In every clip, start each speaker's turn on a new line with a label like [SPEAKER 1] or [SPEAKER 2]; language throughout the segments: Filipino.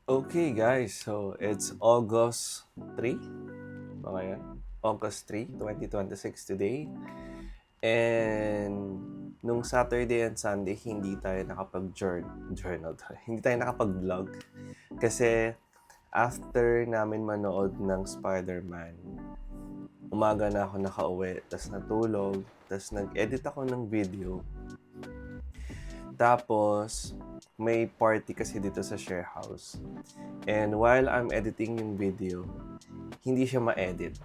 [SPEAKER 1] Okay guys, so it's August 3, mga yan. August 3, 2026 today. And nung Saturday and Sunday, hindi tayo nakapag-journal. Hindi tayo nakapag-vlog. Kasi after namin manood ng Spider-Man, umaga na ako nakauwi, tas natulog, tas nag-edit ako ng video. Tapos, may party kasi dito sa share house. And while I'm editing yung video, hindi siya ma-edit.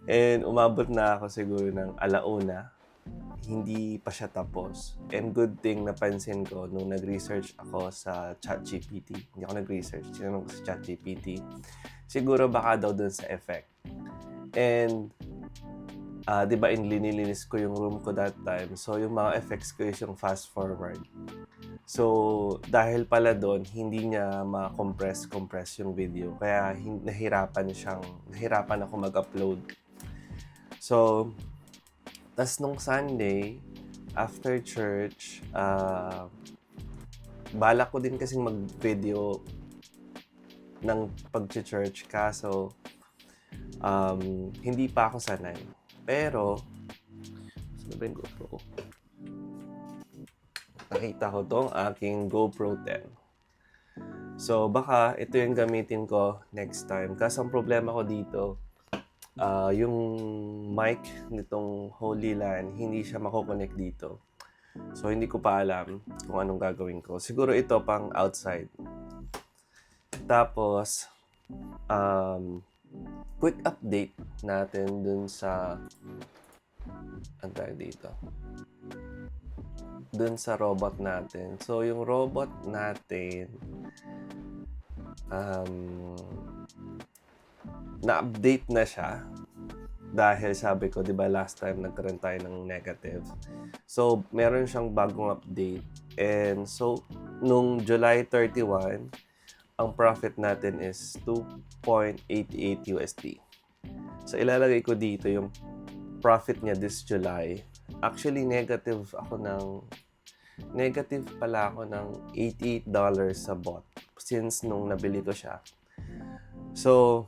[SPEAKER 1] And umabot na ako siguro ng alauna, hindi pa siya tapos. And good thing napansin ko nung nag-research ako sa ChatGPT. Hindi ako nag-research, tinanong ko sa ChatGPT. Siguro baka daw dun sa effect. And di ba inlilinis ko yung room ko that time. So yung mga effects ko is yung fast forward. So, dahil pala doon, hindi niya ma-compress yung video. Kaya nahirapan ako mag-upload. So, tas nung Sunday, after church, balak ko din kasing mag-video ng pag-church. Kaso, hindi pa ako sanay. Pero, sabihin ko po, nakita ko tong aking GoPro 10. So, baka ito yung gamitin ko next time. Kasi ang problema ko dito, yung mic nitong Holy Land, hindi siya mako-connect dito. So, hindi ko pa alam kung anong gagawin ko. Siguro ito pang outside. Tapos, quick update natin dun sa dun sa robot natin. So, yung robot natin, na-update na siya. Dahil sabi ko, di ba last time nagkaroon tayo ng negative. So, meron siyang bagong update. And so, nung July 31, ang profit natin is 2.88 USD. So, ilalagay ko dito yung profit niya this July. Actually, negative pala ako ng $88 sa bot since nung nabili ko siya. So,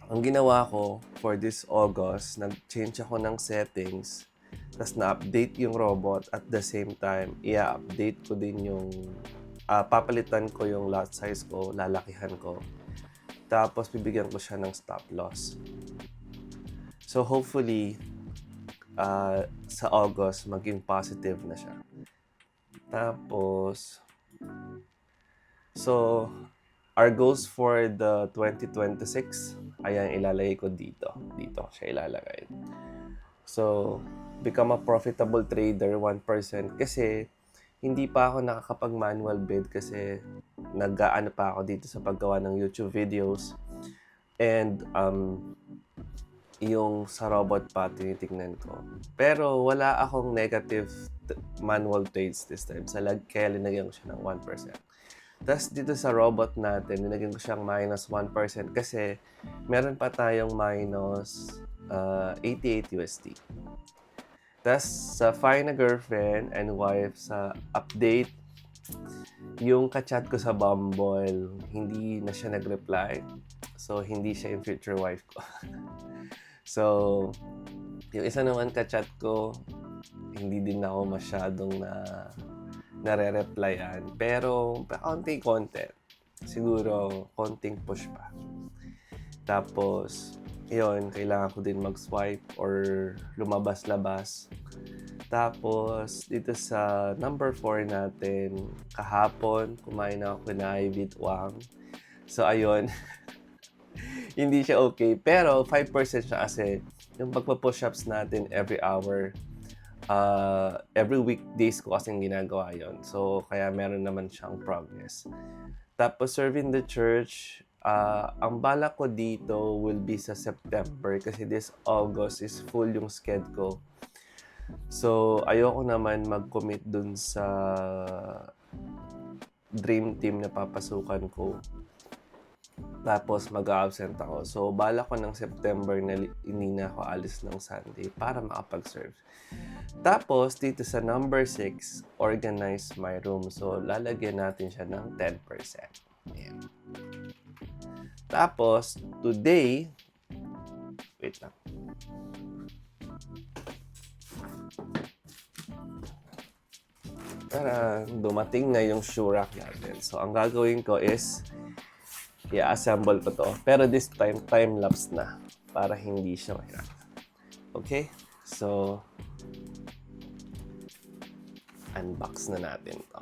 [SPEAKER 1] ang ginawa ko for this August, nag-change ako ng settings, tapos na-update yung robot at the same time, i-update ko din yung, papalitan ko yung lot size ko, lalakihan ko. Tapos, bibigyan ko siya ng stop loss. So, hopefully, sa August, maging positive na siya. Tapos, so, our goals for the 2026, ayan, ilalagay ko dito. Dito siya ilalagay. So, become a profitable trader 1% kasi hindi pa ako nakakapag-manual bid kasi nag-aano pa ako dito sa paggawa ng YouTube videos. And, yung sa robot pa, tinitignan ko. Pero wala akong negative manual trades this time. Kaya linagyan ko siya ng 1%. Tapos dito sa robot natin, linagyan ko siyang minus 1% kasi meron pa tayong minus 88 USD. Tapos sa Find a Girlfriend and Wife sa update, yung kachat ko sa Bumble, hindi na siya nag-reply. So, hindi siya yung future wife ko. So, yung isa naman kachat ko, hindi din ako masyadong nare-replyan. Pero, konti-konti. Siguro, konting push pa. Tapos, yun, kailangan ko din mag-swipe or lumabas-labas. Tapos, dito sa number 4 natin, kahapon, kumain ako na Ivy Wang. So, ayun. Hindi siya okay. Pero, 5% siya kasi yung pagpa-push-ups natin every hour, every weekdays ko kasing ginagawa yon. So, kaya meron naman siyang progress. Tapos, serving the church, ang balak ko dito will be sa September kasi this August is full yung schedule ko. So, ayoko naman mag-commit dun sa dream team na papasukan ko. Tapos mag-absent ako. So, balak ko ng September na hindi na ako alis ng Sunday para makapag-serve. Tapos, dito sa number 6, organize my room. So, lalagyan natin siya ng 10%. Ayan. Tapos, today, wait lang. Para dumating na yung shoe rack natin. So, ang gagawin ko is, i-assemble ko to. Pero this time, time-lapse na. Para hindi siya mahirap. Okay? So, unbox na natin to.